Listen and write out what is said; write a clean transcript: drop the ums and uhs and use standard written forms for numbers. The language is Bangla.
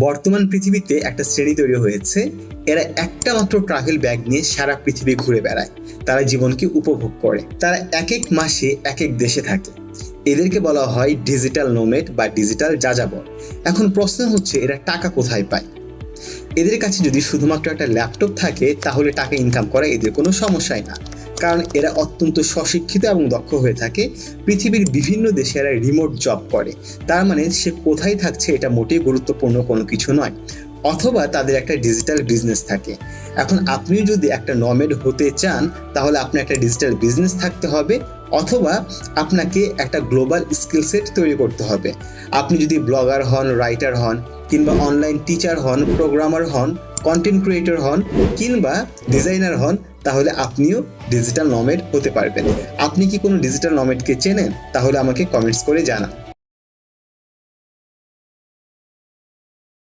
বর্তমান পৃথিবীতে একটা শ্রেণী তৈরি হয়েছে, এরা একটা মাত্র ট্রাভেল ব্যাগ নিয়ে সারা পৃথিবী ঘুরে বেড়ায়। তারা জীবনকে উপভোগ করে, তারা এক এক মাসে এক এক দেশে থাকে। এদেরকে বলা হয় ডিজিটাল নোমেড বা ডিজিটাল যাযাবর। এখন প্রশ্ন হচ্ছে, এরা টাকা কোথায় পায়? এদের কাছে যদি শুধুমাত্র একটা ল্যাপটপ থাকে তাহলে টাকা ইনকাম করা এদের কোনো সমস্যাই না, কারণ এরা অত্যন্ত স্বশিক্ষিত এবং দক্ষ হয়ে থাকে। পৃথিবীর বিভিন্ন দেশে এরা রিমোট জব করে, তার মানে সে কোথায় থাকছে এটা মোটেই গুরুত্বপূর্ণ কোনো কিছু নয়। অথবা তাদের একটা ডিজিটাল বিজনেস থাকে। এখন আপনি যদি একটা নমেড হতে চান তাহলে আপনার একটা ডিজিটাল বিজনেস থাকতে হবে, অথবা আপনাকে একটা গ্লোবাল স্কিল সেট তৈরি করতে হবে। আপনি যদি ব্লগার হন, রাইটার হন, কিংবা অনলাইন টিচার হন, প্রোগ্রামার হন, কন্টেন্ট ক্রিয়েটর হন, কিংবা ডিজাইনার হন, তাহলে আপনিও ডিজিটাল নমেড হতে পারবেন। আপনি কি কোনো ডিজিটাল নমেডকে চেনেন? তাহলে আমাকে কমেন্টস করে জানান।